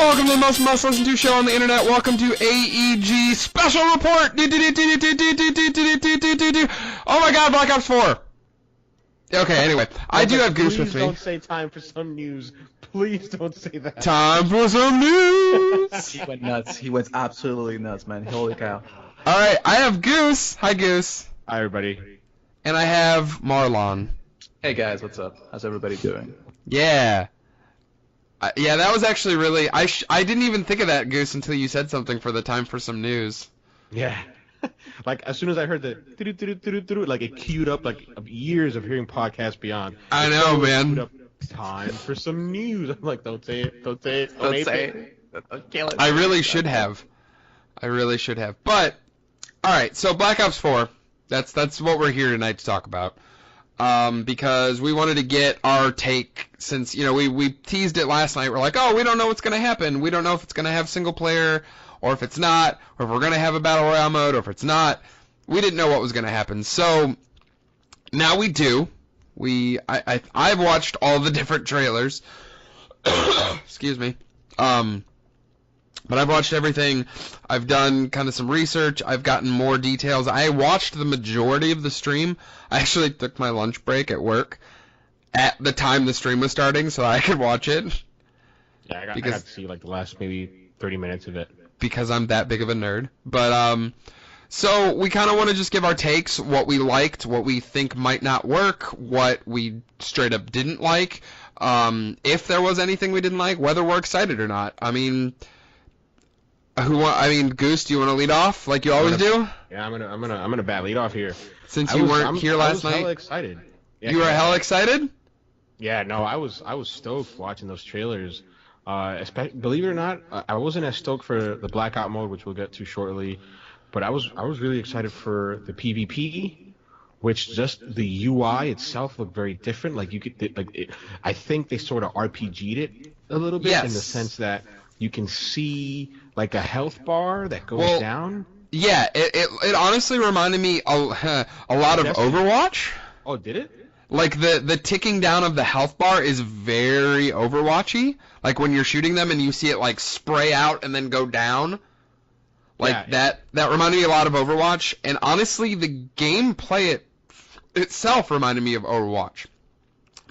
welcome to the most listened to show on the internet. Welcome to AEG Special Report. Oh my god, Black Ops 4. Okay, anyway, I do have Goose with me. Please don't say time for some news. Please don't say that. Time for some news. He went nuts. He went absolutely nuts, man. Holy cow. Alright, I have Goose. Hi, Goose. Hi, everybody. And I have Marlon. Hey guys, what's up? How's everybody doing? Yeah. Yeah, that was actually really... I didn't even think of that, Goose, until you said something for the time for some news. Yeah. Like, as soon as I heard the like, it queued up, like, years of hearing podcasts beyond. I know, man. Up, time for some news. I'm like, don't say it. Don't say it. Don't say it. Don't kill it. I really should have. But, alright, so Black Ops 4. That's what we're here tonight to talk about. Because we wanted to get our take, since, you know, we teased it last night. We're like, oh, we don't know what's going to happen. We don't know if it's going to have single player, or if it's not, or if we're going to have a Battle Royale mode, or if it's not. We didn't know what was going to happen. So, now we do. I've watched all the different trailers. Excuse me. But I've watched everything. I've done kind of some research. I've gotten more details. I watched the majority of the stream. I actually took my lunch break at work at the time the stream was starting so I could watch it. Yeah, I got to see, like, the last maybe 30 minutes of it. Because I'm that big of a nerd. But, so we kind of want to just give our takes, what we liked, what we think might not work, what we straight up didn't like, if there was anything we didn't like, whether we're excited or not. I mean... Goose, do you want to lead off like you always do? Yeah, I'm gonna bat lead off here. Since you weren't here last night. I was hella excited. Yeah, you were hella excited? Yeah, no, I was stoked watching those trailers. Believe it or not, I wasn't as stoked for the Black Ops mode, which we'll get to shortly, but I was really excited for the PvP, which just the UI itself looked very different. Like I think they sort of RPG'd it a little bit, in the sense that you can see like a health bar that goes down. Yeah, it honestly reminded me a lot of Overwatch. Oh, did it? Like the ticking down of the health bar is very Overwatchy. Like when you're shooting them and you see it like spray out and then go down. Like that reminded me a lot of Overwatch. And honestly, the gameplay itself reminded me of Overwatch,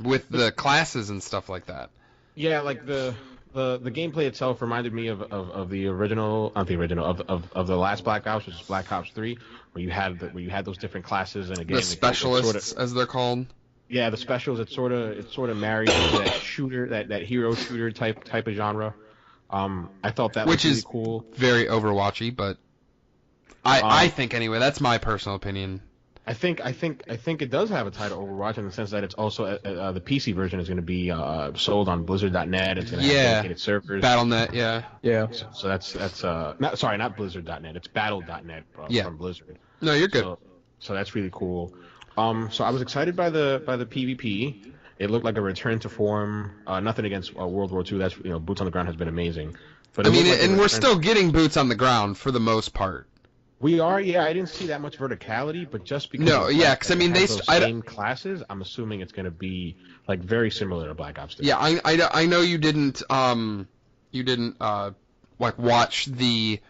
with the classes and stuff like that. Yeah, like the gameplay itself reminded me of the original, not the original, of the last Black Ops, which is Black Ops III, where you had those different classes, and again, the specialists, as they're called. Yeah, the specials. It sort of married to that shooter, that hero shooter type of genre. I thought that was really cool. Very Overwatchy, but I think anyway. That's my personal opinion. I think it does have a title Overwatch, in the sense that it's also the PC version is going to be sold on Blizzard.net. It's going to have dedicated servers. Battle.net, yeah. So that's not Blizzard.net. It's Battle.net from Blizzard. No, you're good. So that's really cool. So I was excited by the PvP. It looked like a return to form. Nothing against World War II. That's, boots on the ground has been amazing. But and we're still getting boots on the ground for the most part. We are, yeah. I didn't see that much verticality, but just because those same classes, I'm assuming it's going to be like very similar to Black Ops 3. Yeah, I know you didn't like watch the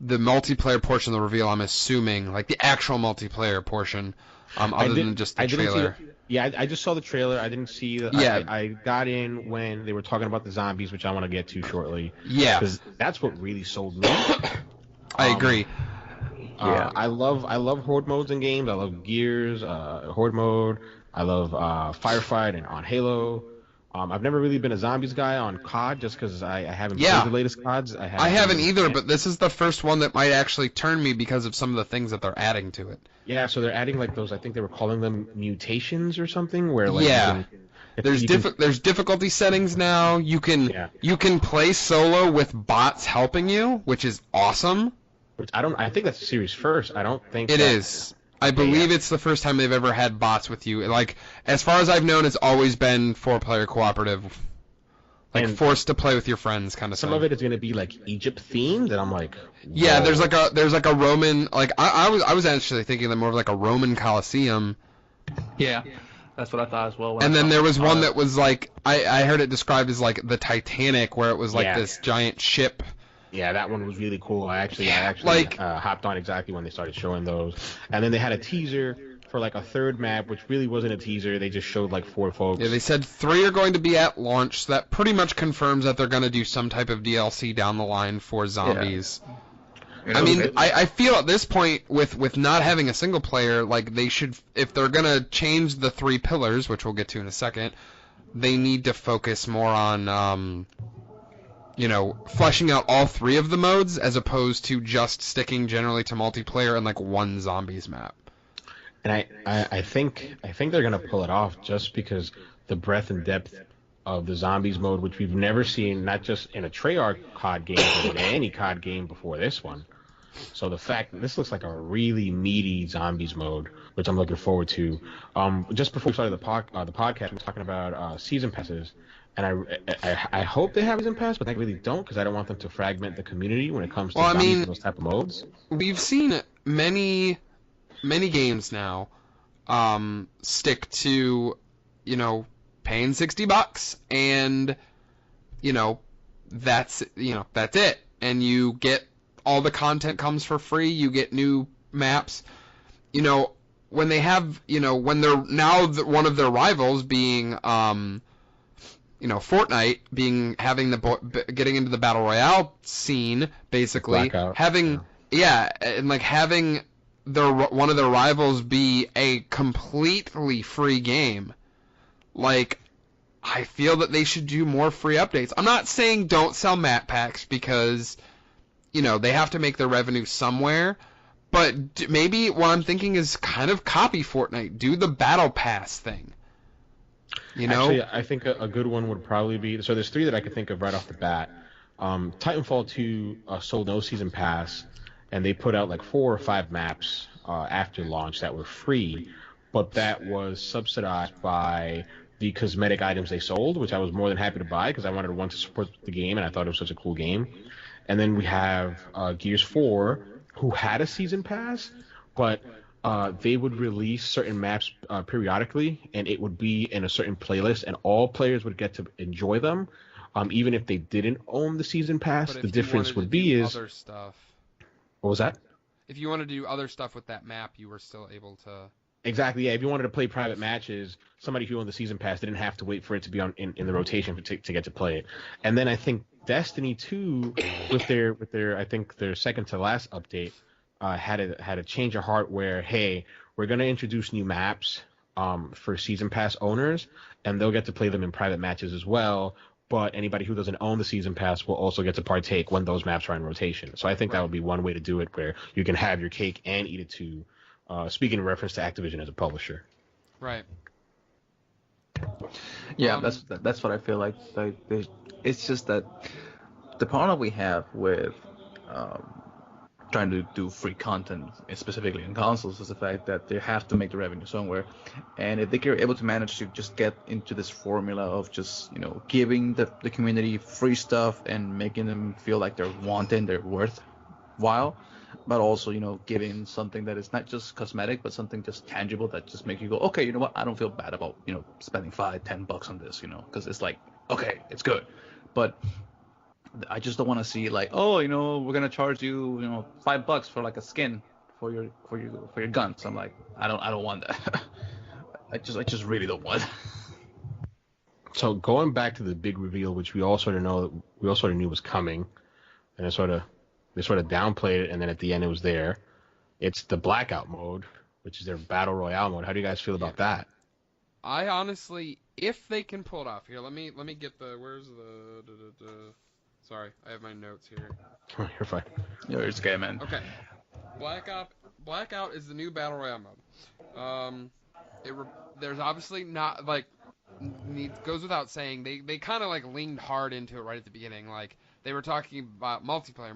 multiplayer portion of the reveal. I'm assuming like the actual multiplayer portion, other than just the trailer. I just saw the trailer. I didn't see the. Yeah. I got in when they were talking about the zombies, which I want to get to shortly. Yeah, because that's what really sold me. I agree. Yeah, I love horde modes in games. I love Gears, horde mode. I love Firefight and on Halo. I've never really been a zombies guy on CoD, just because I haven't played the latest CoDs. I haven't either, but this is the first one that might actually turn me because of some of the things that they're adding to it. Yeah, so they're adding like those. I think they were calling them mutations or something. Where like there's difficulty settings now. You can play solo with bots helping you, which is awesome. I think that's the series first. I don't think it is. I believe it's the first time they've ever had bots with you. Like, as far as I've known, it's always been 4-player cooperative. Like, forced to play with your friends kind of thing. Some of it is going to be, like, Egypt themed, and I'm like, whoa. Yeah, there's like a Roman, like, I was actually thinking that more of like a Roman Colosseum. Yeah. That's what I thought as well. And then there was one that was like, I heard it described as like the Titanic, where it was like this giant ship. Yeah, that one was really cool. I actually like, hopped on exactly when they started showing those. And then they had a teaser for like a third map, which really wasn't a teaser. They just showed like 4 folks. Yeah, they said 3 are going to be at launch, so that pretty much confirms that they're going to do some type of DLC down the line for zombies. Yeah. I mean, I feel at this point, with not having a single player, like they should, if they're going to change the 3 pillars, which we'll get to in a second, they need to focus more on, fleshing out all 3 of the modes as opposed to just sticking generally to multiplayer and like one zombies map. And I think they're gonna pull it off just because the breadth and depth of the zombies mode, which we've never seen, not just in a Treyarch CoD game, but in any CoD game before this one. So the fact that this looks like a really meaty zombies mode, which I'm looking forward to. Just before we started the podcast, we were talking about season passes, and I hope they have season pass, but they really don't, because I don't want them to fragment the community when it comes to zombies and those type of modes. We've seen many games now stick to, paying $60 and, that's it. And you get all the content comes for free. You get new maps. When they have, when they're now one of their rivals being, Fortnite getting into the battle royale scene, basically Blackout. having one of their rivals be a completely free game. Like, I feel that they should do more free updates. I'm not saying don't sell map packs because, they have to make their revenue somewhere. But maybe what I'm thinking is kind of copy Fortnite. Do the battle pass thing. Actually, I think a good one would probably be... So there's 3 that I could think of right off the bat. Titanfall 2 sold no season pass, and they put out like 4 or 5 maps after launch that were free, but that was subsidized by the cosmetic items they sold, which I was more than happy to buy because I wanted to support the game, and I thought it was such a cool game. And then we have Gears 4, who had a season pass, but they would release certain maps periodically, and it would be in a certain playlist, and all players would get to enjoy them, even if they didn't own the season pass. The difference would be is... Other stuff. What was that? If you wanted to do other stuff with that map, you were still able to... Exactly, yeah. If you wanted to play private matches, somebody who owned the season pass didn't have to wait for it to be in the rotation to get to play it. And then I think Destiny 2, with their I think their second to last update, had a change of heart where, hey, we're going to introduce new maps for season pass owners, and they'll get to play them in private matches as well. But anybody who doesn't own the season pass will also get to partake when those maps are in rotation. So I think that would be one way to do it, where you can have your cake and eat it too. Speaking in reference to Activision as a publisher. Right. Yeah, that's what I feel like. It's just that the problem we have with trying to do free content, specifically in consoles, is the fact that they have to make the revenue somewhere. And if they're able to manage to just get into this formula of just, giving the community free stuff and making them feel like they're wanted, they're worthwhile, but also, giving something that is not just cosmetic, but something just tangible that just makes you go, okay, you know what, I don't feel bad about, spending $5-10 on this, because it's like, okay, it's good. But I just don't want to see like, oh, we're gonna charge you, $5 for like a skin for your gun. So I'm like, I don't want that. I just really don't want. So going back to the big reveal, which we all sort of knew was coming, and they sort of downplayed it, and then at the end it was there. It's the Blackout mode, which is their battle royale mode. How do you guys feel about that? I honestly, if they can pull it off, here, let me get where's the sorry, I have my notes here. You're fine. You're just gay, man. Okay. Blackout is the new battle royale mode. There's obviously not, like, goes without saying, they kind of like leaned hard into it right at the beginning. Like, they were talking about multiplayer.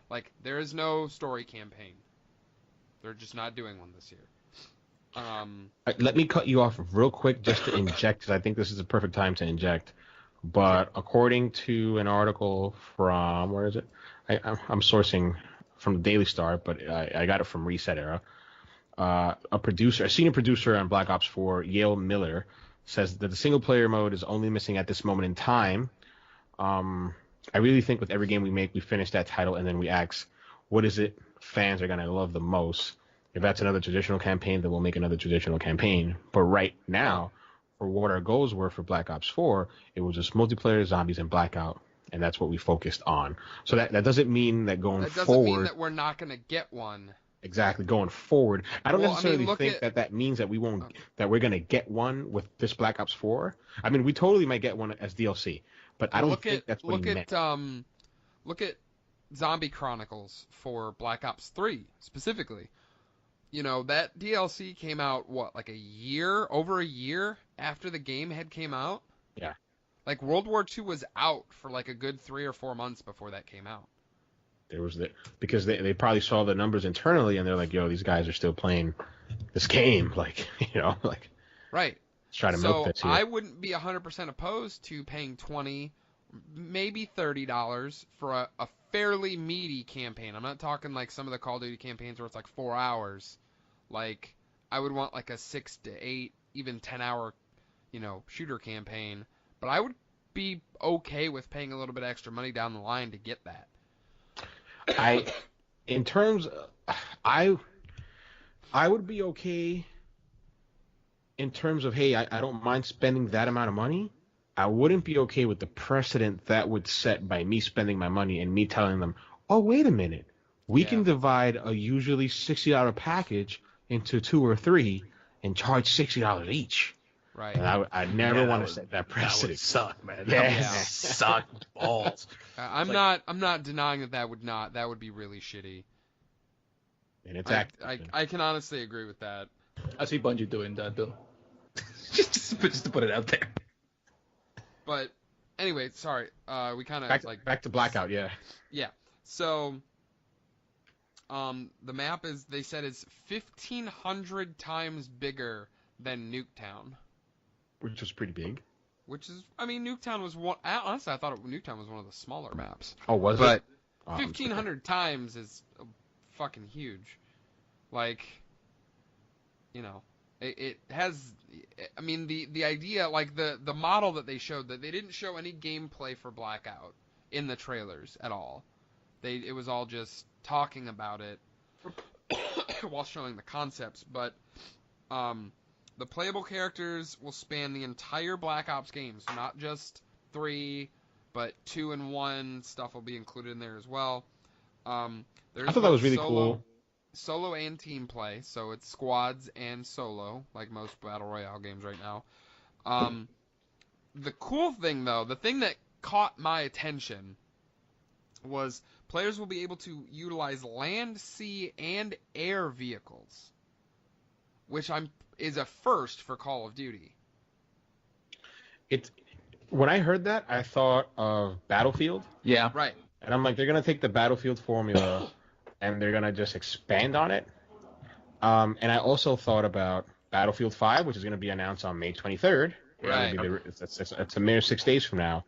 Like, there is no story campaign. They're just not doing one this year. Let me cut you off real quick just to inject, because I think this is the perfect time to inject. But according to an article from, where is it? I'm sourcing from the Daily Star, but I got it from Reset Era. a senior producer on Black Ops 4, Yale Miller, says that the single player mode is only missing at this moment in time. I really think with every game we make, we finish that title and then we ask, what is it fans are going to love the most? If that's another traditional campaign, then we'll make another traditional campaign. But right now, for what our goals were for Black Ops 4, it was just multiplayer, zombies, and Blackout. And that's what we focused on. So that doesn't mean that going That doesn't forward... mean that we're not going to get one. Exactly, going forward. I don't necessarily think at, that means that that we're going to get one with this Black Ops 4. I mean, we totally might get one as DLC. But I don't think that's what he meant. Look at Zombie Chronicles for Black Ops 3 specifically. You know, that DLC came out, like over a year after the game had came out? Yeah. Like, World War II was out for like a good 3 or 4 months before that came out. Because they probably saw the numbers internally and they're like, yo, these guys are still playing this game. Like, like. Right. Let's try to milk this here. I wouldn't be 100% opposed to paying $20, maybe $30 for a fairly meaty campaign. I'm not talking like some of the Call of Duty campaigns where it's like 4 hours. Like, I would want like a 6 to 8, even 10-hour, shooter campaign. But I would be okay with paying a little bit extra money down the line to get that. I would be okay in terms of, hey, I don't mind spending that amount of money. I wouldn't be okay with the precedent that would set by me spending my money and me telling them, oh, wait a minute, we can divide a usually $60 package into 2 or 3 and charge $60 each. Right. And I never want to set that precedent. That would suck, man. Yeah. That would suck balls. I'm not denying that would be really shitty. And it's I can honestly agree with that. I see Bungie doing that though. just to put it out there. But anyway, sorry. We kind of back to Blackout, yeah. Yeah. So the map they said is 1,500 times bigger than Nuketown. Which was pretty big. Nuketown was one. Honestly, I thought Nuketown was one of the smaller maps. Oh, was it? But 1,500 times is fucking huge. Like, it has. I mean, the idea, like the model that they showed, that they didn't show any gameplay for Blackout in the trailers at all. It was all just talking about it while showing the concepts, but the playable characters will span the entire Black Ops game, so not just 3, but 2 and 1 stuff will be included in there as well. I thought that was really cool. Solo and team play, so it's squads and solo, like most Battle Royale games right now. The cool thing, though, the thing that caught my attention was players will be able to utilize land, sea, and air vehicles, which is a first for Call of Duty. When I heard that, I thought of Battlefield. Yeah. Right. And I'm like, they're going to take the Battlefield formula and they're going to just expand on it. And I also thought about Battlefield 5, which is going to be announced on May 23rd. Right. It's a mere 6 days from now.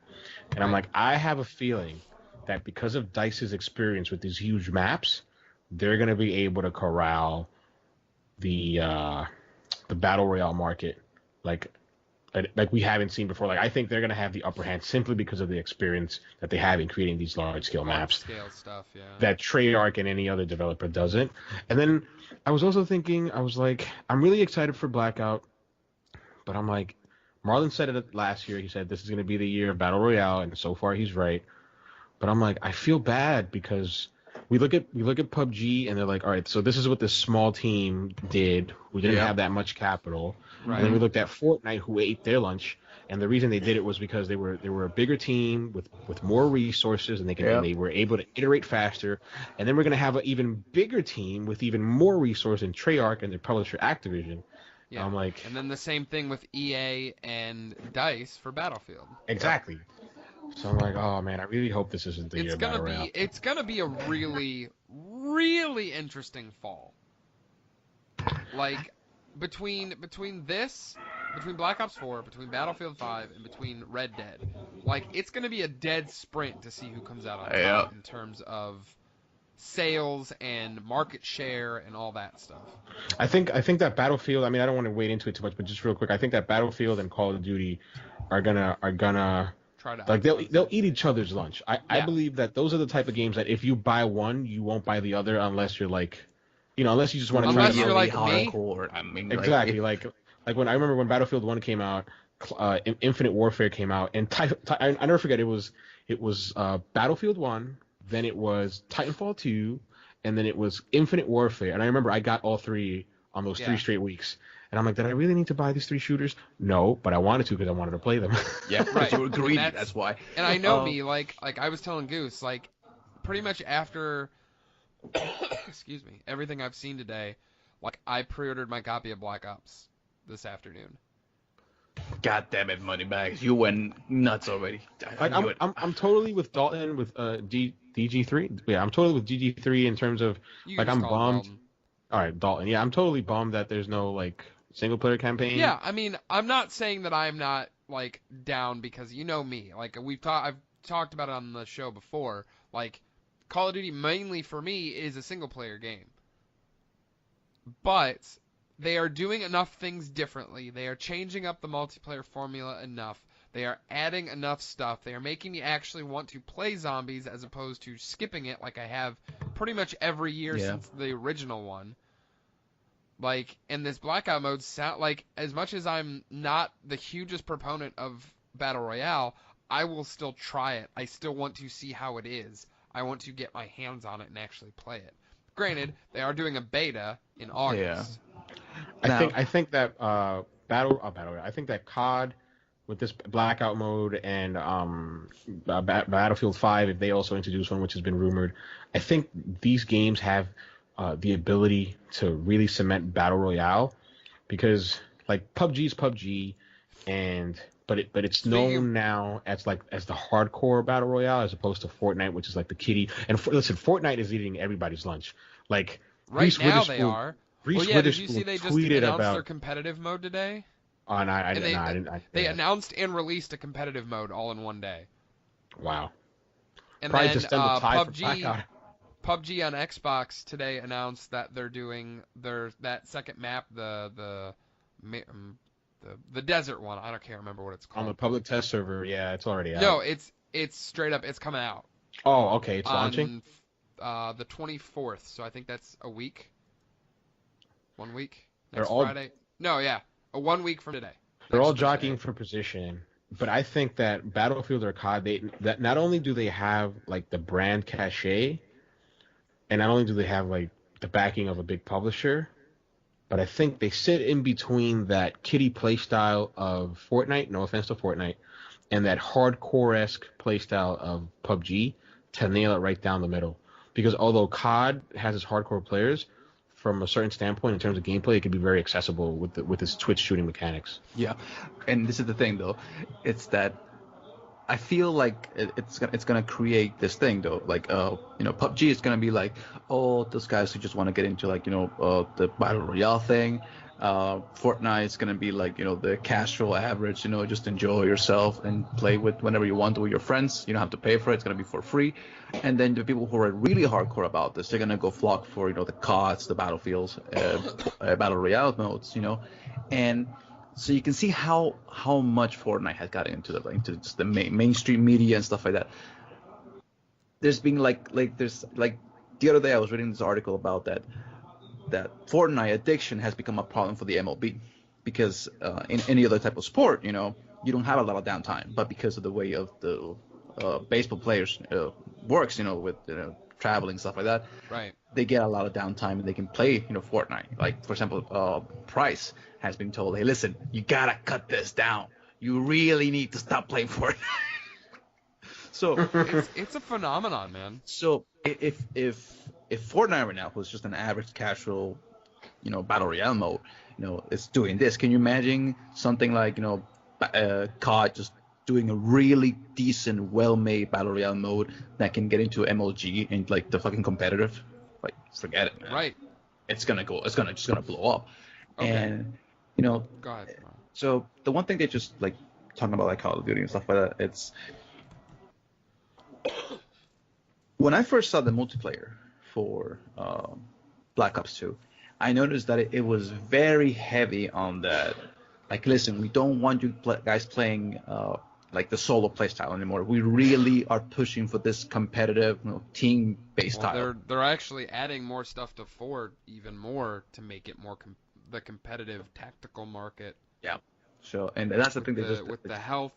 And I'm like, I have a feeling that because of DICE's experience with these huge maps, they're going to be able to corral the Battle Royale market like we haven't seen before. Like, I think they're going to have the upper hand simply because of the experience that they have in creating these large-scale maps. Large-scale stuff, yeah. That Treyarch and any other developer doesn't. And then I was also thinking, I was like, I'm really excited for Blackout, but I'm like, Marlon said it last year. He said this is going to be the year of Battle Royale, and so far he's right. But I'm like, I feel bad because we look at PUBG and they're like, all right, so this is what this small team did. We didn't have that much capital. Right. And then we looked at Fortnite, who ate their lunch, and the reason they did it was because they were a bigger team with more resources, and they were able to iterate faster. And then we're gonna have an even bigger team with even more resource in Treyarch and their publisher Activision. Yeah. I'm like, and then the same thing with EA and DICE for Battlefield. Exactly. So I'm like, oh man, I really hope this isn't the year Battle Royale. It's gonna be a really, really interesting fall. Like, between Black Ops 4, between Battlefield 5, and between Red Dead, like, it's gonna be a dead sprint to see who comes out on top in terms of sales and market share and all that stuff. I think that Battlefield. I mean, I don't want to wade into it too much, but just real quick, I think that Battlefield and Call of Duty are gonna Try to like they'll eat each other's lunch. I Yeah. believe that those are the type of games that if you buy one, you won't buy the other unless you're like, unless you just want to try Unless to. you're like me. hardcore. I mean, Exactly. Like when I remember when Battlefield 1 came out, Infinite Warfare came out, and I never forget it was Battlefield 1, then it was Titanfall 2, and then it was Infinite Warfare. And I remember I got all three on those 3 straight weeks. And I'm like, did I really need to buy these 3 shooters? No, but I wanted to because I wanted to play them. Yeah, Right. you were greedy. That's- That's why. And I know me, like I was telling Goose, like pretty much after excuse me, everything I've seen today, like I pre-ordered my copy of Black Ops this afternoon. God damn it, Moneybags, you went nuts already. I knew it. I'm totally with Dalton with DG3. Yeah, I'm totally with DG3 in terms of You like can I'm just call him bummed. Dalton. All right, Dalton. Yeah, I'm totally bummed that there's no like single player campaign. Yeah, I mean, I'm not saying that I'm not like down because you know me. Like I've talked about it on the show before. Like Call of Duty mainly for me is a single player game. But they are doing enough things differently. They are changing up the multiplayer formula enough. They are adding enough stuff. They are making me actually want to play zombies as opposed to skipping it like I have pretty much every year since the original one. Like, and this Blackout mode sound like, as much as I'm not the hugest proponent of Battle Royale, I will still try it. I still want to see how it is. I want to get my hands on it and actually play it. Granted, they are doing a beta in August. I think that I think that COD with this Blackout mode and Battlefield 5, if they also introduce one, which has been rumored, I think these games have the ability to really cement Battle Royale, because like PUBG's PUBG, but it's known now as the hardcore Battle Royale as opposed to Fortnite, which is like the kiddie. And listen, Fortnite is eating everybody's lunch. Like Right Reese now they Witherspoon- are. Reese Well, yeah, did you Witherspoon see they just tweeted announced about their competitive mode today? I And they yeah. announced and released a competitive mode all in one day. Wow. And Probably then to stem the tide for Blackout. PUBG on Xbox today announced that they're doing that second map, the desert one. I can't remember what it's On called. the public test server, yeah, it's already out. No, it's straight up. It's coming out. Oh, okay, it's launching. On the 24th, so I think that's a week. 1 week. They're Next all- Friday. No, yeah, 1 week from today. They're Next all Thursday. jockeying for position, but I think that Battlefield or COD, that not only do they have like the brand cachet, and not only do they have like the backing of a big publisher, but I think they sit in between that kiddie playstyle of Fortnite, no offense to Fortnite, and that hardcore-esque playstyle of PUBG to nail it right down the middle. Because although COD has its hardcore players, from a certain standpoint in terms of gameplay, it can be very accessible with its Twitch shooting mechanics. Yeah, and this is the thing though, it's that I feel like it's gonna create this thing though, like PUBG is gonna be like, oh, those guys who just want to get into like the battle royale thing. Fortnite is gonna be like the casual average, just enjoy yourself and play with whenever you want with your friends. You don't have to pay for it; it's gonna be for free. And then the people who are really hardcore about this, they're gonna go flock for the CODs, the Battlefields, battle royale modes, and so you can see how much Fortnite has gotten into just the mainstream media and stuff like that. There's been there's the other day I was reading this article about that Fortnite addiction has become a problem for the MLB, because in any other type of sport, you don't have a lot of downtime, but because of the way of the baseball players works, with traveling, stuff like that, Right. they get a lot of downtime and they can play Fortnite. Like for example, Price has been told, hey, listen, you gotta cut this down. You really need to stop playing Fortnite. So It's a phenomenon, man. so if Fortnite right now was just an average casual, battle royale mode, it's doing this. Can you imagine something like COD just doing a really decent, well-made battle royale mode that can get into MLG and like the fucking competitive? Like, forget it, man. Right. It's gonna blow up. Okay. And Go ahead. so the one thing they just like talking about like Call of Duty and stuff like that, it's when I first saw the multiplayer for Black Ops 2, I noticed that it was very heavy on that. Like, listen, we don't want you guys playing like the solo playstyle anymore. We really are pushing for this competitive, team-based style. They're actually adding more stuff to 4 even more to make it more the competitive tactical market. Yeah. So, and that's the thing. With the health,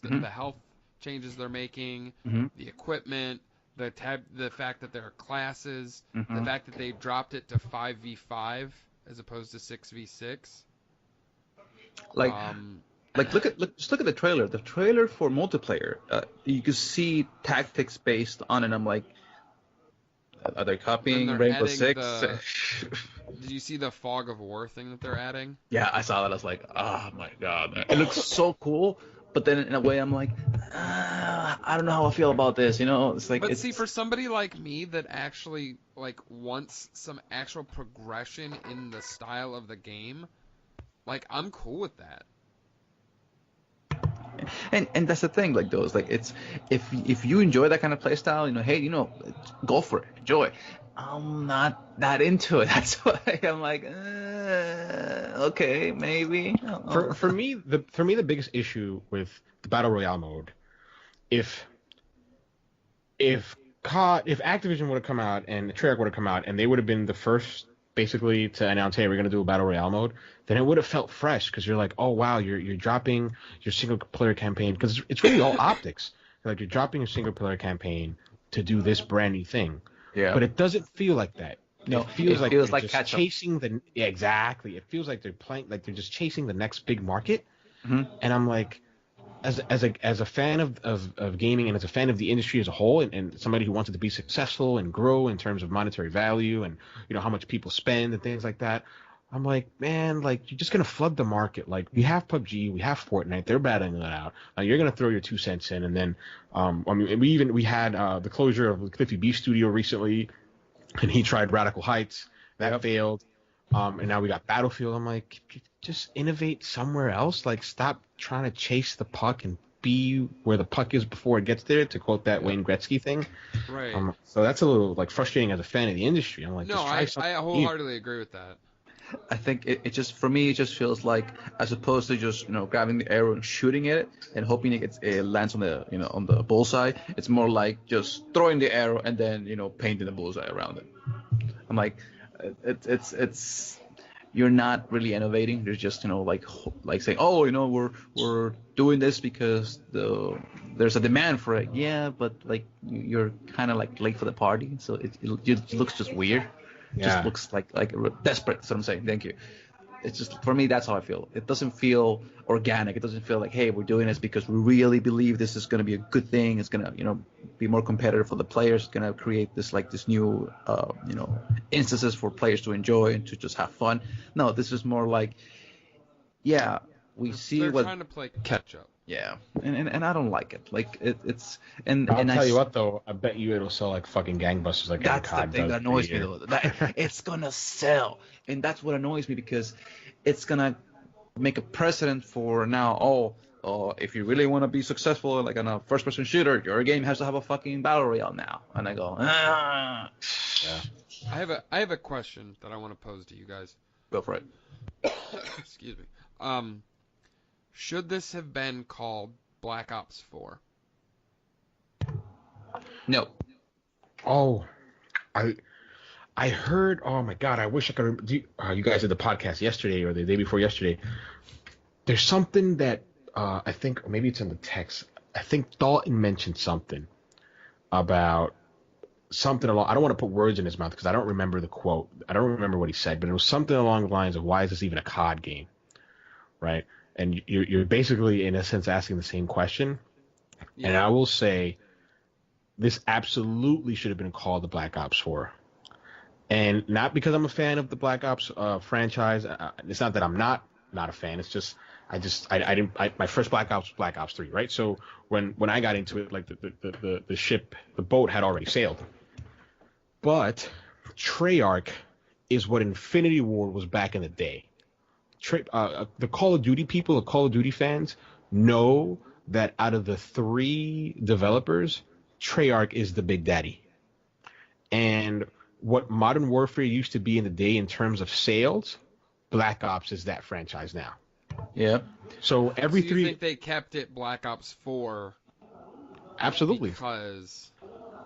the health changes they're making, the equipment, the fact that there are classes, the fact that they dropped it to 5v5 as opposed to 6v6. Just look at the trailer. The trailer for multiplayer, you can see tactics based on it. I'm like, are they copying Rainbow Six? Did you see the fog of war thing that they're adding? Yeah, I saw that. I was like, oh my god, it looks so cool. But then in a way, I'm like, I don't know how I feel about this. It's like. But see, for somebody like me that actually like wants some actual progression in the style of the game, like I'm cool with that. And that's the thing, like those, like it's if you enjoy that kind of play style, hey, go for it, enjoy. I'm not that into it. That's why I'm like, okay, maybe. For me, the biggest issue with the battle royale mode, if Activision would have come out and Treyarch would have come out and they would have been the first basically to announce, hey, we're gonna do a battle royale mode, then it would have felt fresh because you're like, oh wow, you're dropping your single player campaign, because it's really all optics. Like you're dropping your single player campaign to do this brand new thing. Yeah. But it doesn't feel like that. No, it feels like they're just chasing exactly. It feels like they're playing, like they're just chasing the next big market. And I'm like, as a fan of gaming and as a fan of the industry as a whole, and somebody who wants it to be successful and grow in terms of monetary value and how much people spend and things like that, I'm like, man, like you're just gonna flood the market. Like we have PUBG, we have Fortnite, they're battling that out. You're gonna throw your 2 cents in, and then we had the closure of Cliffy B Studio recently, and he tried Radical Heights, that failed. And now we got Battlefield. I'm like, just innovate somewhere else. Like, stop trying to chase the puck and be where the puck is before it gets there, to quote that Wayne Gretzky thing. Right. So that's a little like frustrating as a fan of the industry. I'm like, no, just try something I wholeheartedly agree with that. I think it just, for me, it just feels like, as opposed to just grabbing the arrow and shooting it and hoping it lands on the on the bullseye. It's more like just throwing the arrow and then painting the bullseye around it. I'm like, it's you're not really innovating. You're just like saying, oh, we're doing this because there's a demand for it. Yeah, but like you're kind of like late for the party, so it looks just weird. Just looks like desperate. That's what I'm saying. Thank you. It's just, for me, that's how I feel. It doesn't feel organic. It doesn't feel like, hey, we're doing this because we really believe this is going to be a good thing. It's going to be more competitive for the players. It's going to create this new instances for players to enjoy and to just have fun. No, this is more like, we see they're trying to play catch up. Yeah, and I don't like it. Like it's I'll tell you what though, I bet you it'll sell like fucking gangbusters. Like that's the thing that annoys me though. It's gonna sell, and that's what annoys me, because it's gonna make a precedent for now. If you really want to be successful like on a first-person shooter, your game has to have a fucking battle royale now. And I go, Yeah. I have a question that I want to pose to you guys. Go for it. Excuse me. Should this have been called Black Ops 4? No. Oh, I heard. Oh my god! I wish I could. You guys did the podcast yesterday or the day before yesterday. There's something that I think maybe it's in the text. I think Dalton mentioned something about something along. I don't want to put words in his mouth because I don't remember the quote. I don't remember what he said, but it was something along the lines of, "Why is this even a COD game?" Right? And you're basically, in a sense, asking the same question. Yeah. And I will say, this absolutely should have been called the Black Ops 4. And not because I'm a fan of the Black Ops franchise. It's not that I'm not a fan. It's just I didn't. My first Black Ops was Black Ops 3, right? So when I got into it, like the boat had already sailed. But Treyarch is what Infinity Ward was back in the day. The Call of Duty people, the Call of Duty fans, know that out of the 3 developers, Treyarch is the big daddy. And what Modern Warfare used to be in the day in terms of sales, Black Ops is that franchise now. Yeah. So every So you three, think they kept it Black Ops 4 absolutely, because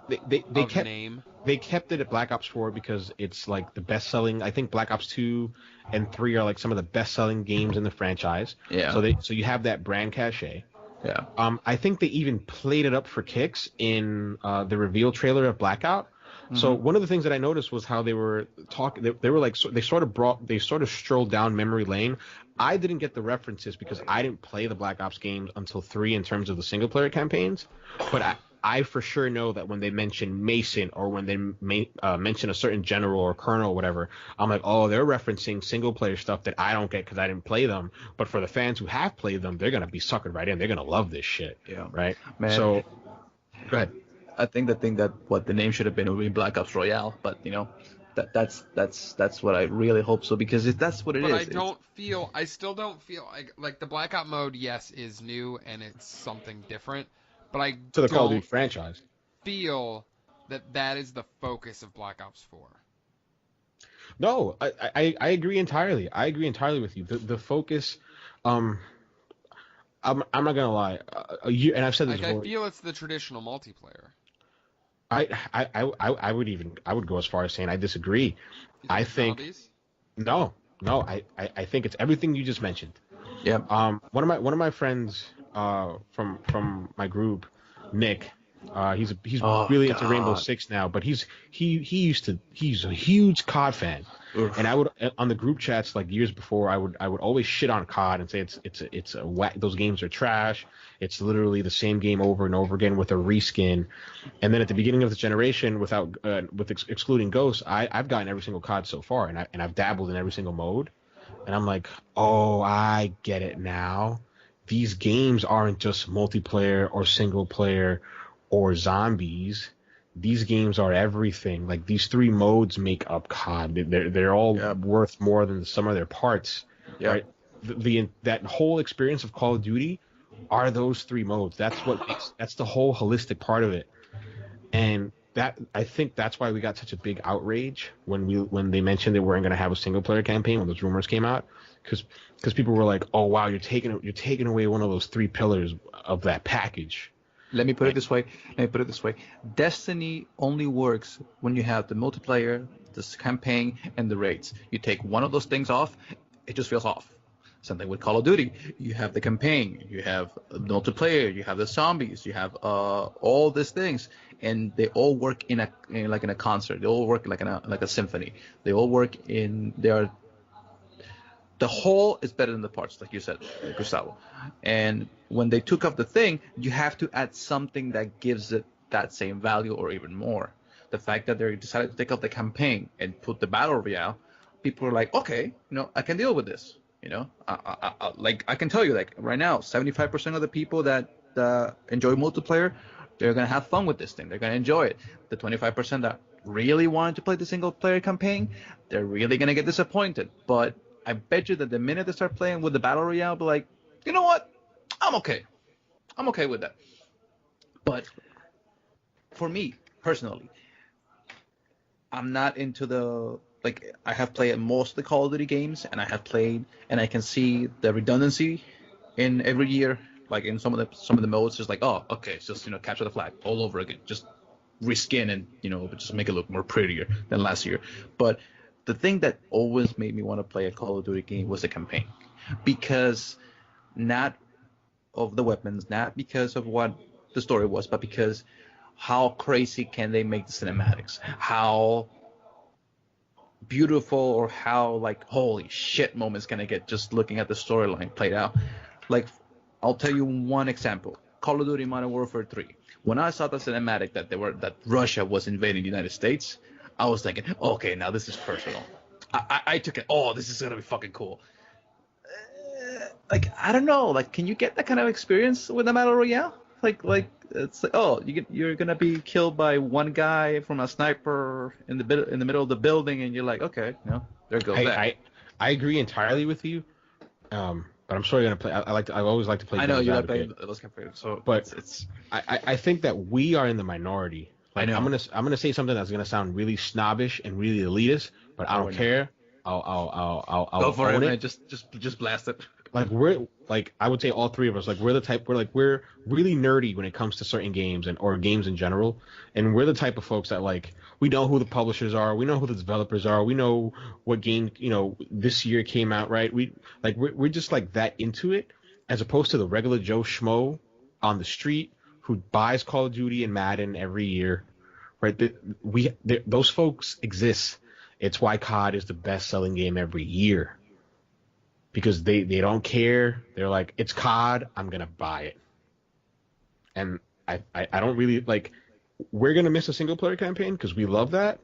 they of kept name? they kept it at Black Ops 4 because it's like the best selling. I think Black Ops 2 and 3 are like some of the best selling games in the franchise. Yeah. So you have that brand cachet. Yeah. I think they even played it up for kicks in the reveal trailer of Blackout. So one of the things that I noticed was how they were talking. They were like they sort of strolled down memory lane. I didn't get the references because I didn't play the Black Ops games until 3 in terms of the single player campaigns. But I for sure know that when they mention Mason or when they mention a certain general or colonel or whatever, I'm like, oh, they're referencing single player stuff that I don't get because I didn't play them. But for the fans who have played them, they're gonna be suckered right in. They're gonna love this shit. Yeah. Right. Man. So, go ahead. I think that what the name should have been would be Black Ops Royale, but that's what I really hope so, because if that's what it is. But I still don't feel like the Black Ops mode, yes, is new and it's something different, but I To the Call of don't Duty franchise. feel that is the focus of Black Ops 4. No, I agree entirely. I agree entirely with you. The focus, I'm not gonna lie. And I've said this Like, I before. feel it's the traditional multiplayer. I would go as far as saying I disagree. You I it's think zombies? no. I think it's everything you just mentioned. Yeah. One of my friends from my group, Nick, he's really into Rainbow Six now, but he's a huge COD fan. Oof. And I would, on the group chats like years before, I would always shit on COD and say it's a whack, those games are trash. It's literally the same game over and over again with a reskin. And then at the beginning of the generation, excluding Ghosts, I've gotten every single COD so far, and I've dabbled in every single mode. And I'm like, oh, I get it now. These games aren't just multiplayer or single player or zombies. These games are everything. Like, these 3 modes make up COD. They're all worth more than the sum of their parts. Yep. Right? That whole experience of Call of Duty are those 3 modes. That's the whole holistic part of it. And that, I think that's why we got such a big outrage when they mentioned they weren't going to have a single player campaign when those rumors came out, because people were like, oh wow, you're taking away one of those 3 pillars of that package. Let me put it this way. Destiny only works when you have the multiplayer, this campaign, and the raids. You take one of those things off, it just feels off. Something with Call of Duty, you have the campaign, you have multiplayer, you have the zombies, you have all these things, and they all work in a concert. They all work like a symphony. They all work the whole is better than the parts, like you said, Gustavo. And when they took off the thing, you have to add something that gives it that same value or even more. The fact that they decided to take off the campaign and put the battle royale, people are like, okay, I can deal with this. I can tell you, like right now, 75% of the people that enjoy multiplayer, they're gonna have fun with this thing. They're gonna enjoy it. The 25% that really wanted to play the single player campaign, they're really gonna get disappointed. But I bet you that the minute they start playing with the battle royale, be like, you know what? I'm okay with that. But for me personally, I'm not into I have played most of the Call of Duty games, and I can see the redundancy in every year. Like in some of the modes, just like, oh, okay, it's just capture the flag all over again, just reskin and just make it look more prettier than last year. But the thing that always made me want to play a Call of Duty game was the campaign, because not of the weapons, not because of what the story was, but because how crazy can they make the cinematics, how beautiful, or how like holy shit moments can I get just looking at the storyline played out. Like, I'll tell you one example: Call of Duty Modern Warfare 3. When I saw the cinematic that Russia was invading the United States, I was thinking, okay, now this is personal. I took it. Oh, this is gonna be fucking cool. I don't know. Like, can you get that kind of experience with the Battle Royale? Like it's like, oh, you're gonna be killed by one guy from a sniper in the middle of the building, and you're like, okay, there goes that. I agree entirely with you. But I'm sure you're gonna play. I always like to play. I know you like playing those kind of games. So, but it's I think that we are in the minority. I Like know. I'm gonna say something that's gonna sound really snobbish and really elitist, but I don't care. Go I'll for it, own man. it. Just blast it. Like I would say all three of us, like we're really nerdy when it comes to certain games or games in general, and we're the type of folks that like we know who the publishers are, we know who the developers are, we know what game this year came out, right? We're just like that into it, as opposed to the regular Joe Schmo on the street who buys Call of Duty and Madden every year, right? Those folks exist. It's why COD is the best selling game every year. Because they don't care. They're like, it's COD, I'm gonna buy it. And I don't really like. We're gonna miss a single player campaign because we love that.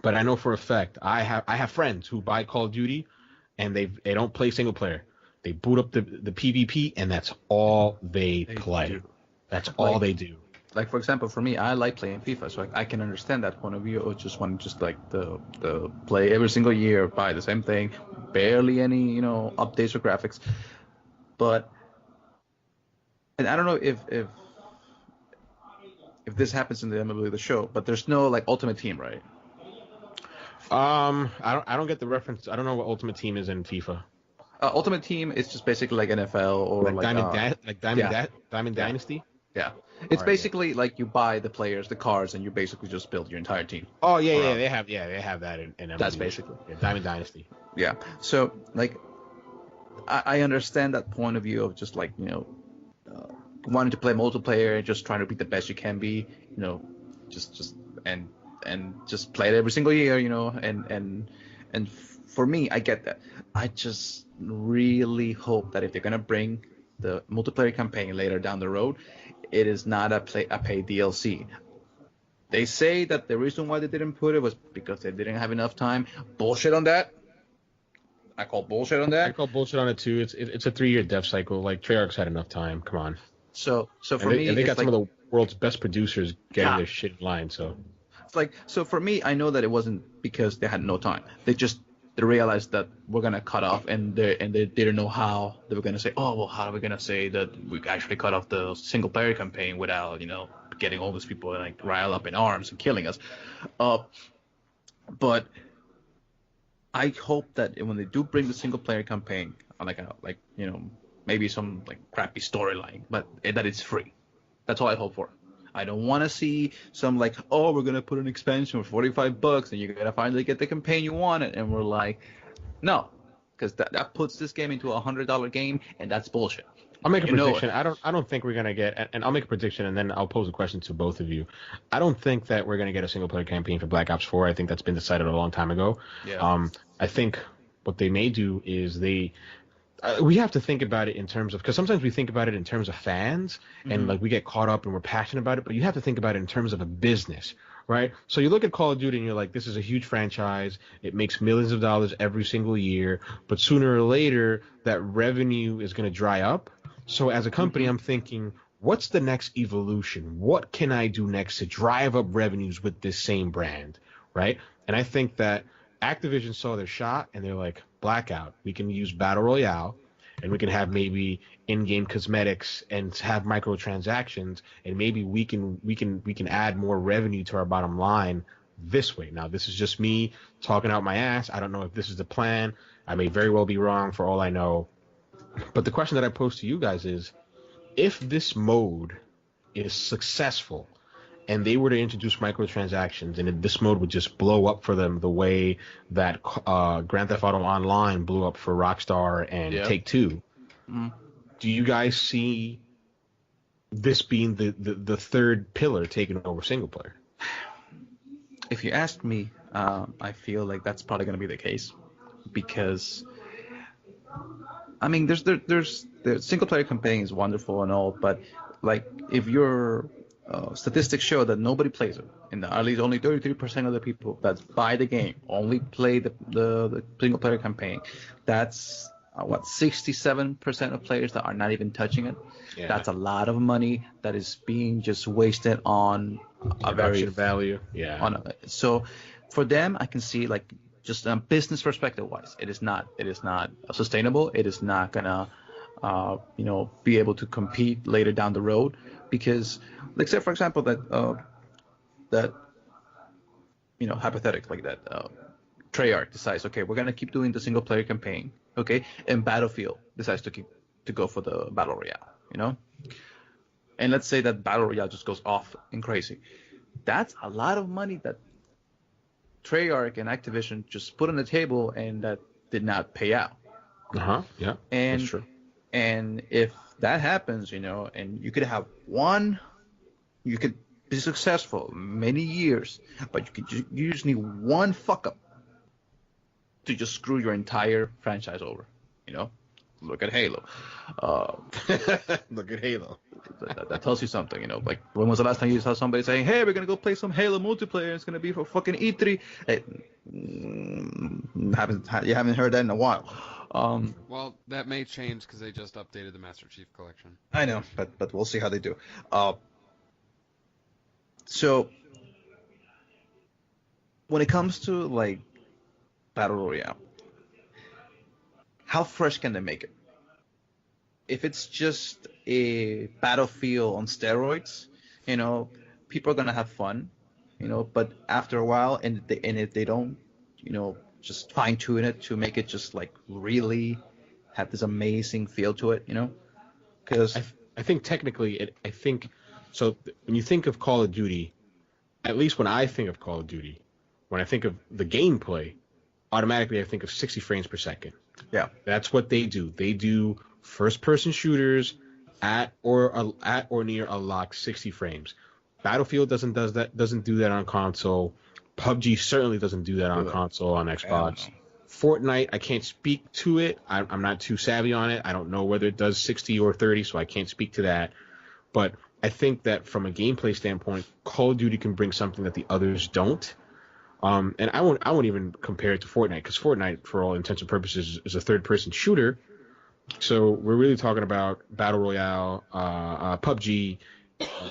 But I know for a fact I have friends who buy Call of Duty, and they don't play single player. They boot up the PvP, and that's all they play. do. That's all Like- they do. Like for example, for me, I like playing FIFA, so I can understand that point of view. Or just want just like the play every single year, buy the same thing, barely any updates or graphics. But and I don't know if this happens in the MLB the show, but there's no like Ultimate Team, right? I don't get the reference. I don't know what Ultimate Team is in FIFA. Ultimate Team is just basically like NFL or Like Diamond yeah. Dynasty. Yeah, it's Right, basically like you buy the players, the cards, and you basically just build your entire team. Oh yeah, Around. they have that in MLB. That's basically Diamond Dynasty. Yeah. So like, I understand that point of view of just like wanting to play multiplayer and just trying to be the best you can be. Just and just play it every single year. And for me, I get that. I just really hope that if they're gonna bring the multiplayer campaign later down the road, it is not a paid DLC. They say that the reason why they didn't put it was because they didn't have enough time. Bullshit on that. I call bullshit on that. I call bullshit on it too. It's a 3-year dev cycle. Like Treyarch's had enough time. Come on. So for And me, they got it's some like, of the world's best producers getting Yeah. their shit in line. So it's like, so for me, I know that it wasn't because they had no time. They realized that we're gonna cut off, and they didn't know how they were gonna say, oh well, how are we gonna say that we actually cut off the single player campaign without getting all these people like riled up in arms and killing us. But I hope that when they do bring the single player campaign, maybe some like crappy storyline, but that it's free. That's all I hope for. I don't want to see some like, oh, we're gonna put an expansion for $45 and you're gonna finally get the campaign you wanted, and we're like, no, because that puts this game into $100 game, and that's bullshit. I'll make a You know prediction. I don't think we're gonna get, and I'll make a prediction, and then I'll pose a question to both of you. I don't think that we're gonna get a single player campaign for Black Ops 4. I think that's been decided a long time ago. Yeah. I think what they may do is we have to think about it in terms of, because sometimes we think about it in terms of fans and like we get caught up and we're passionate about it, but you have to think about it in terms of a business, right? So you look at Call of Duty and you're like, this is a huge franchise. It makes millions of dollars every single year, but sooner or later that revenue is going to dry up. So as a company, I'm thinking, what's the next evolution? What can I do next to drive up revenues with this same brand, right? And I think that Activision saw their shot and they're like, Blackout, we can use Battle Royale and we can have maybe in-game cosmetics and have microtransactions, and maybe we can add more revenue to our bottom line this way. Now, this is just me talking out my ass. I don't know if this is the plan. I may very well be wrong for all I know. But the question that I pose to you guys is, if this mode is successful and they were to introduce microtransactions and this mode would just blow up for them the way that Grand Theft Auto Online blew up for Rockstar and Take-Two, do you guys see this being the third pillar taking over single player? If you ask me, I feel like that's probably going to be the case, because I mean, there's the single player campaign is wonderful and all, but like if your statistics show that nobody plays it, and at least only 33% of the people that buy the game only play the single player campaign, that's 67% of players that are not even touching it. Yeah. That's a lot of money that is being just wasted on a very value. Yeah. So for them, I can see like just a business perspective wise, it is not sustainable. It is not gonna be able to compete later down the road, because like say for example that that, hypothetically that Treyarch decides, okay, we're gonna keep doing the single player campaign, okay, and Battlefield decides to go for the battle royale, and let's say that battle royale just goes off and crazy. That's a lot of money that Treyarch and Activision just put on the table and that did not pay out. Yeah. And that's true. and if that happens, and you could have one, you could be successful many years, but you just need one fuck up to just screw your entire franchise over. Look at Halo. Look at Halo. That tells you something. Like, when was the last time you saw somebody saying, "Hey, we're gonna go play some Halo multiplayer. It's gonna be for fucking E3." Hey, you haven't heard that in a while. Well, that may change because they just updated the Master Chief Collection. I know, but we'll see how they do. So when it comes to like Battle Royale, how fresh can they make it? If it's just a Battlefield on steroids, people are gonna have fun, but after a while, and if they don't, just fine tune it to make it just like really have this amazing feel to it, because I think technically, so. When you think of Call of Duty, at least when I think of Call of Duty, when I think of the gameplay, automatically I think of 60 frames per second. yeah, That's what they do. They do first-person shooters at or near a locked 60 frames. Battlefield doesn't do that on console. PUBG certainly doesn't do that on console, on Xbox. Fortnite, I can't speak to it. I'm not too savvy on it. I don't know whether it does 60 or 30, so I can't speak to that. But I think that from a gameplay standpoint, Call of Duty can bring something that the others don't. And I won't even compare it to Fortnite, because Fortnite, for all intents and purposes, is a third-person shooter. So we're really talking about Battle Royale, PUBG,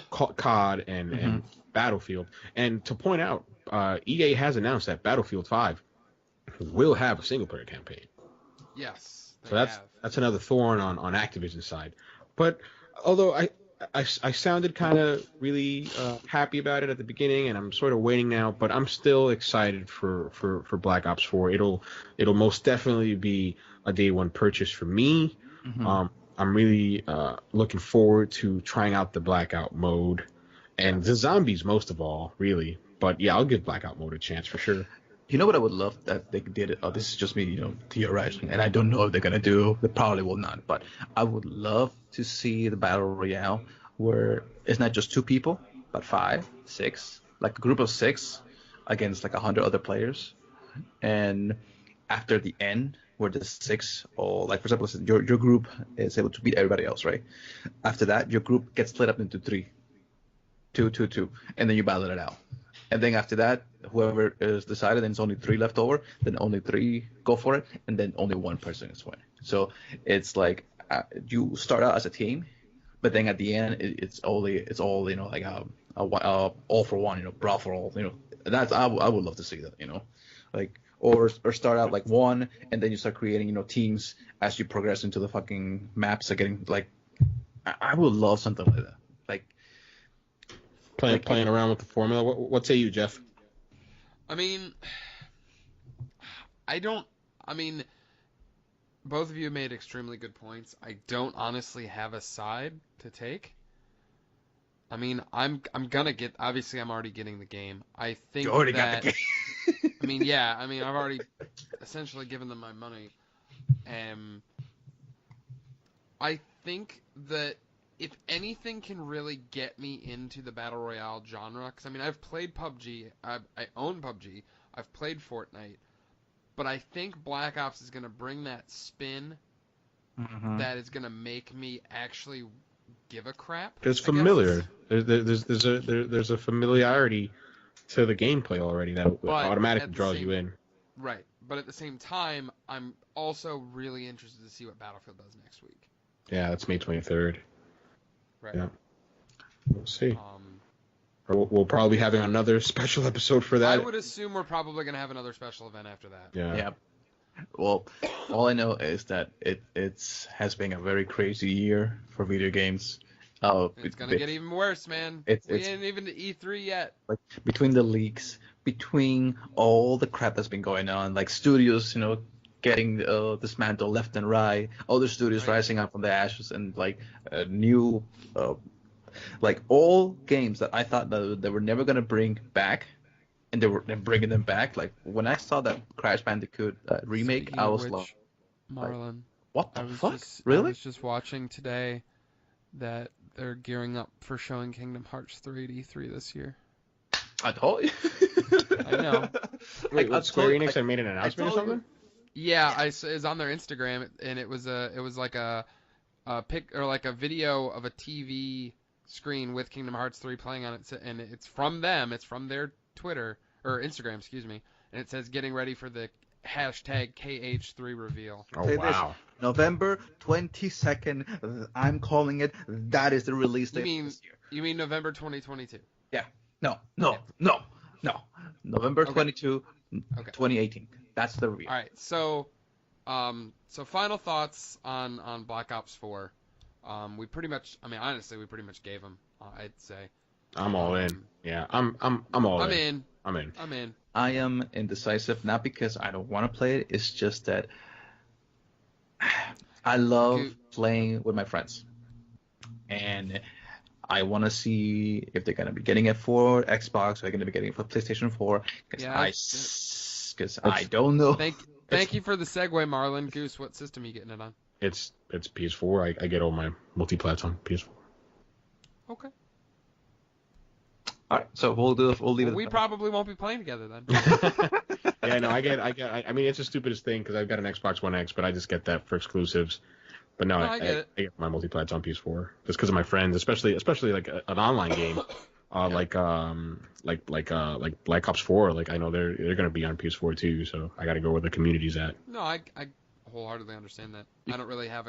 CoD, and Battlefield. And to point out, EA has announced that Battlefield 5 will have a single-player campaign. Yes. So that's another thorn on Activision's side. But although I sounded kind of really happy about it at the beginning, and I'm sort of waiting now, but I'm still excited for Black Ops 4. It'll most definitely be a day one purchase for me. I'm really looking forward to trying out the Blackout mode and the zombies most of all, really. But yeah, I'll give Blackout mode a chance for sure. You know what I would love that they did? This is just me, theorizing, and I don't know if they're gonna do. They probably will not, but I would love to see the battle royale where it's not just 2 people, but 5, 6, like a group of 6 against like 100 other players, and after the end, where the 6, or like for example, your group is able to beat everybody else, right? After that, your group gets split up into 3, 2, 2, 2, and then you battle it out. And then after that, whoever is decided, then it's only 3 left over. Then only 3 go for it, and then only one person is winning. So it's like you start out as a team, but then at the end, it's all like all for one, brawl for all. That's I would love to see that. Like or start out like one, and then you start creating teams as you progress into the fucking maps. Are getting like I would love something like that. Like. Playing around with the formula. What say you, Jeff? I mean, both of you made extremely good points. I don't honestly have a side to take. I mean, I'm gonna get. Obviously, I'm already getting the game. I think You already got the game. I mean, yeah. I mean, I've already essentially given them my money. I think that if anything can really get me into the Battle Royale genre, because, I mean, I've played PUBG, I own PUBG, I've played Fortnite, but I think Black Ops is going to bring that spin that is going to make me actually give a crap. It's familiar. There's a familiarity to the gameplay already that automatically draws you in. Right, but at the same time, I'm also really interested to see what Battlefield does next week. Yeah, that's May 23rd. Right. Yeah. We'll see. We'll probably be having another special episode for that. I would assume we're probably going to have another special event after that. Yeah. Well, all I know is that it has been a very crazy year for video games. Oh, It's gonna get even worse, man. It's We ain't even to E3 yet. like between the leaks, between all the crap that's been going on, like studios, getting dismantled left and right, other studios Right. rising up from the ashes, and like new, like all games that I thought that they were never gonna bring back, and they're bringing them back. Like when I saw that Crash Bandicoot remake, Speaking I of was which, like, Marlon, what I the was fuck? just I Really? was just watching today that they're gearing up for showing Kingdom Hearts 3 at E3 this year. I told you. I know. Wait, I what, Square told- Enix had made an announcement or told you. something? Yeah, it's on their Instagram, and it was like a pic or like a video of a TV screen with Kingdom Hearts 3 playing on it, and it's from them. It's from their Twitter or Instagram, excuse me, and it says getting ready for the hashtag KH3 reveal. Oh, Say this. wow. November 22nd, I'm calling it. That is the release date for this year. You mean November 2022? Yeah. No. November Okay. 22, Okay. 2018. That's the reveal. All right. So final thoughts on Black Ops 4. We pretty much, I mean, honestly, we pretty much gave them. I'd say. I'm all in. Yeah, I'm all I'm in. in. I'm in. I'm in. I am indecisive, not because I don't want to play it. It's just that I love playing with my friends, and I want to see if they're gonna be getting it for Xbox, or they're gonna be getting it for PlayStation 4. Because I don't know. Thank you for the segue, Marlon. Goose, what system are you getting it on? It's PS4. I get all my multi-plats on PS4. Okay. All right, so we'll leave it. We probably won't be playing together then. Yeah, no, I mean, it's the stupidest thing because I've got an Xbox One X, but I just get that for exclusives. But no, I get it. I get my multi-plats on PS4 just because of my friends, especially like an online game, like Black Ops 4. Like I know they're gonna be on PS4 too, so I got to go where the community's at. No, I wholeheartedly understand that. I don't really have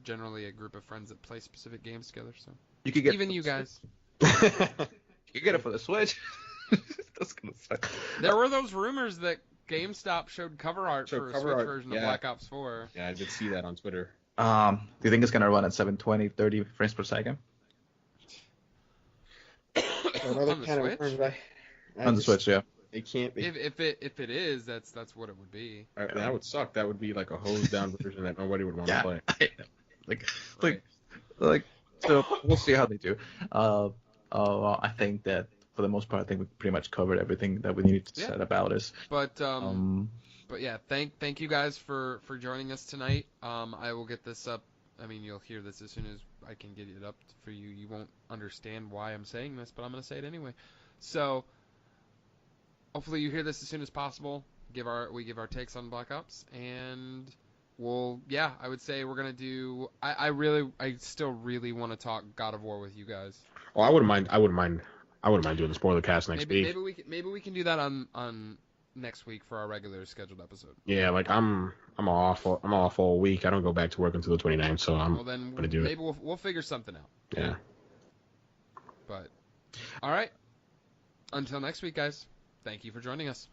generally a group of friends that play specific games together, so You could get even you guys. You get it for the Switch. That's gonna suck. There were those rumors that GameStop showed cover art for a cover Switch art, version yeah. of Black Ops 4. Yeah, I did see that on Twitter. Do you think it's gonna run at 720, 30 frames per second? On the Switch? On the Switch, yeah. It can't be. If it is, that's what it would be. That would suck. That would be like a hosed down version that nobody would want to play. I know. Like, so we'll see how they do. I think that for the most part, I think we pretty much covered everything that we needed to say about this. But yeah, thank you guys for joining us tonight. I will get this up. I mean, you'll hear this as soon as I can get it up for you. You won't understand why I'm saying this, but I'm going to say it anyway. So, hopefully you hear this as soon as possible. We give our takes on Black Ops, and I would say we're going to do. I still really want to talk God of War with you guys. Well, I wouldn't mind doing the spoiler cast next week. Maybe we can do that on next week for our regular scheduled episode. Yeah, like I'm off all week. I don't go back to work until the 29th, so I'm gonna do it. Maybe we'll figure something out. Yeah. But all right. Until next week, guys. Thank you for joining us.